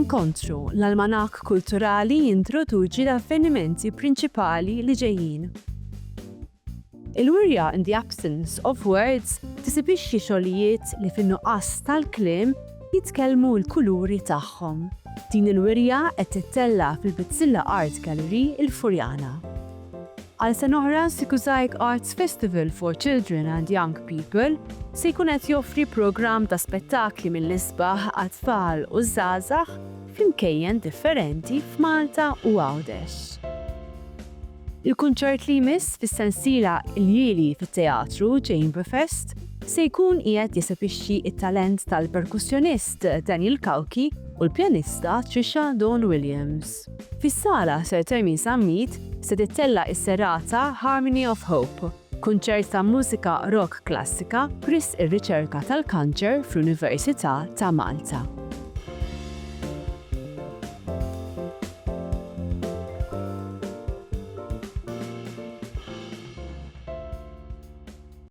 inkontru l-almanak kulturali jintroduċi l-avvenimenti prinċipali li ġejjin. Il-wirja In the Absence of Words tisibixxi xogħlijiet li fin-nuqqas tal-kliem jitkellmu l-kuluri tagħhom. Din il-wirja qed tittella fil-Bitzilla Art Gallery il-Furjana. Għal sena oħra Sikuzajk Arts Festival for Children and Young People se jkun qed joffri programm ta' spettakli mill-isbaħ għat-tfal u żgħażagħ f'imkejjen differenti f'Malta u Għawdex. Il-kunċert li jmiss fis-sensiela Il-Jili fit-Teatru Chamberfest se jkun qiegħed jisebixxi it-talent tal-perkussjonist Daniel Kauki u l-pjanista Trisha Dawn Williams. Fis-sala Sir Termin Sammit se tittella s-serata Harmony of Hope, kunċert ta' mużika rock klassika pris ir-riċerka tal-kanċer fl-Università ta' Malta.